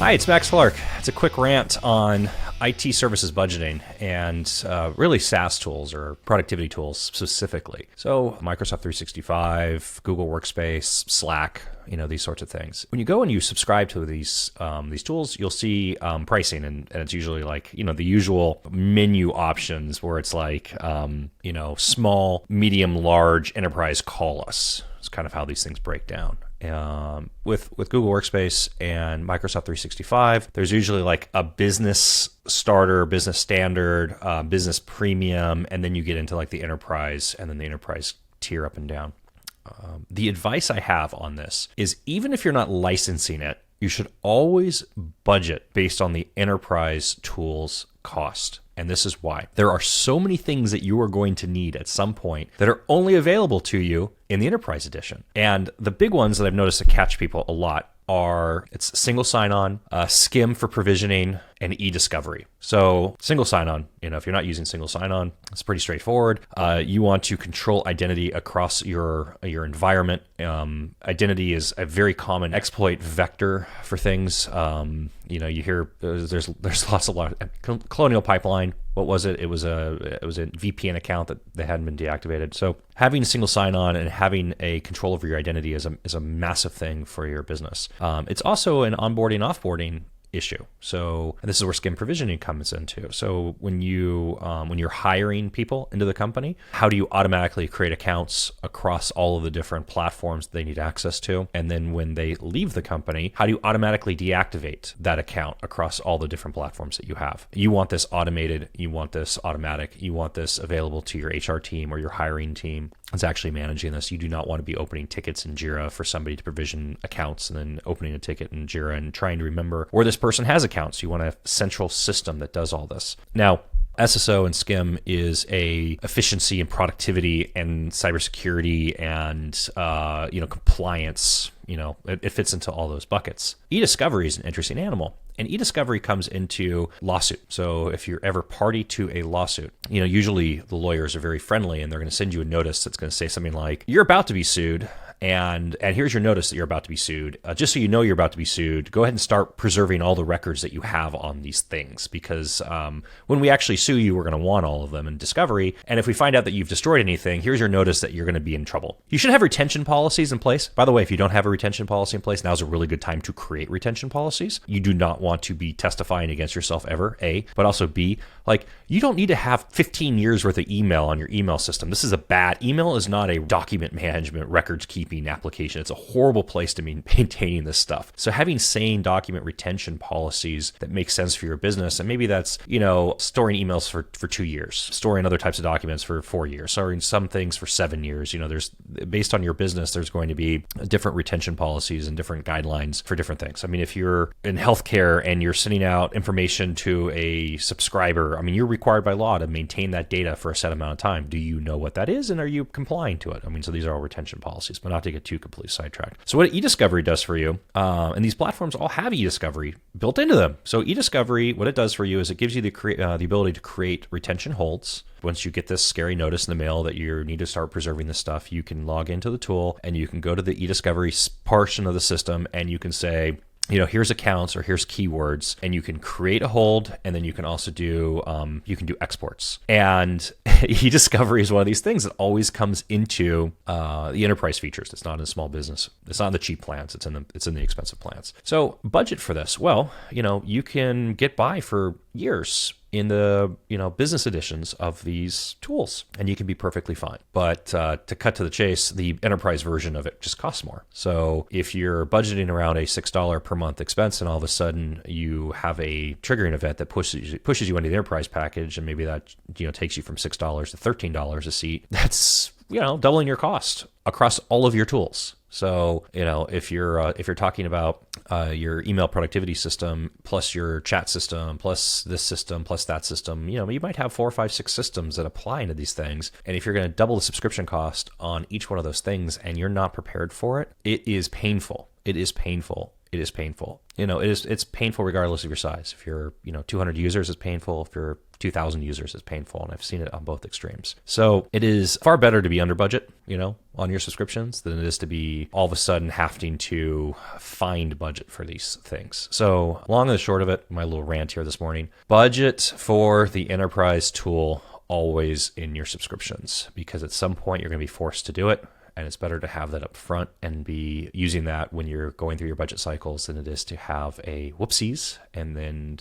Hi, it's Max Clark. It's a quick rant on IT services budgeting and really SaaS tools or productivity tools specifically. So Microsoft 365, Google Workspace, Slack, these sorts of things. When you go and you subscribe to these tools, you'll see pricing, and it's usually like, the usual menu options where it's like, small, medium, large, enterprise, call us. It's kind of how these things break down. With Google Workspace and Microsoft 365, there's usually like a business starter, business standard, business premium, and then you get into like the enterprise and then the enterprise tier up and down. The advice I have on this is even if you're not licensing it, you should always budget based on the enterprise tools cost. And this is why. There are so many things that you are going to need at some point that are only available to you in the enterprise edition. And the big ones that I've noticed that catch people a lot are it's single sign-on, Skim for provisioning, and e-discovery. So single sign-on, if you're not using single sign-on, it's pretty straightforward. You want to control identity across your environment. Identity is a very common exploit vector for things. You hear there's lots of Colonial Pipeline. What was it? It was a VPN account that they hadn't been deactivated. So having a single sign-on and having a control over your identity is a massive thing for your business. It's also an onboarding, offboarding issue. So this is where Skim provisioning comes into. So when you're hiring people into the company, how do you automatically create accounts across all of the different platforms they need access to? And then when they leave the company, how do you automatically deactivate that account across all the different platforms that you have? You want this automated, you want this automatic, you want this available to your HR team or your hiring team that's actually managing this. You do not want to be opening tickets in Jira for somebody to provision accounts and then opening a ticket in Jira and trying to remember where this person has accounts. You want a central system that does all this. Now, SSO and Skim is a efficiency and productivity and cybersecurity and compliance. It fits into all those buckets. E-discovery is an interesting animal. And e-discovery comes into lawsuit. So if you're ever party to a lawsuit, usually the lawyers are very friendly and they're going to send you a notice that's going to say something like, you're about to be sued. And here's your notice that you're about to be sued. Just so you know you're about to be sued, go ahead and start preserving all the records that you have on these things. Because when we actually sue you, we're going to want all of them in discovery. And if we find out that you've destroyed anything, here's your notice that you're going to be in trouble. You should have retention policies in place. By the way, if you don't have a retention policy in place, now's a really good time to create retention policies. You do not want to be testifying against yourself ever, A. But also B, you don't need to have 15 years worth of email on your email system. This is email is not a document management records keeping application. It's a horrible place to be maintaining this stuff. So having sane document retention policies that make sense for your business, and maybe that's, storing emails for 2 years, storing other types of documents for 4 years, storing some things for 7 years. There's based on your business, there's going to be different retention policies and different guidelines for different things. I mean, if you're in healthcare and you're sending out information to a subscriber, you're required by law to maintain that data for a set amount of time. Do you know what that is? And are you complying to it? So these are all retention policies, but not to get too completely sidetracked. So what e-discovery does for you, and these platforms all have e-discovery built into them. So e-discovery, what it does for you is it gives you the ability to create retention holds. Once you get this scary notice in the mail that you need to start preserving this stuff, you can log into the tool and you can go to the e-discovery portion of the system and you can say, here's accounts or here's keywords, and you can create a hold, and then you can also do exports. And e-discovery is one of these things that always comes into the enterprise features. It's not in small business. It's not in the cheap plans. It's in the expensive plans. So budget for this. Well, you can get by for years in the business editions of these tools, and you can be perfectly fine. But to cut to the chase, the enterprise version of it just costs more. So if you're budgeting around a $6 per month expense, and all of a sudden you have a triggering event that pushes you into the enterprise package, and maybe that takes you from $6 to $13 a seat, that's doubling your cost across all of your tools. So, if you're talking about your email productivity system plus your chat system plus this system plus that system, you might have 4, 5, 6 systems that apply into these things. And if you're going to double the subscription cost on each one of those things and you're not prepared for it, it is painful. It is painful. it is painful. It's painful regardless of your size. If you're, 200 users, it's painful. If you're 2,000 users, it's painful. And I've seen it on both extremes. So it is far better to be under budget, on your subscriptions than it is to be all of a sudden having to find budget for these things. So long and the short of it, my little rant here this morning, budget for the enterprise tool always in your subscriptions, because at some point you're going to be forced to do it. And it's better to have that up front and be using that when you're going through your budget cycles than it is to have a whoopsies and then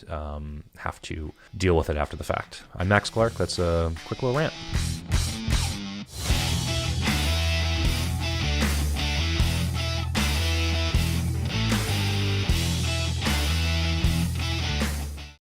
have to deal with it after the fact. I'm Max Clark. That's a quick little rant.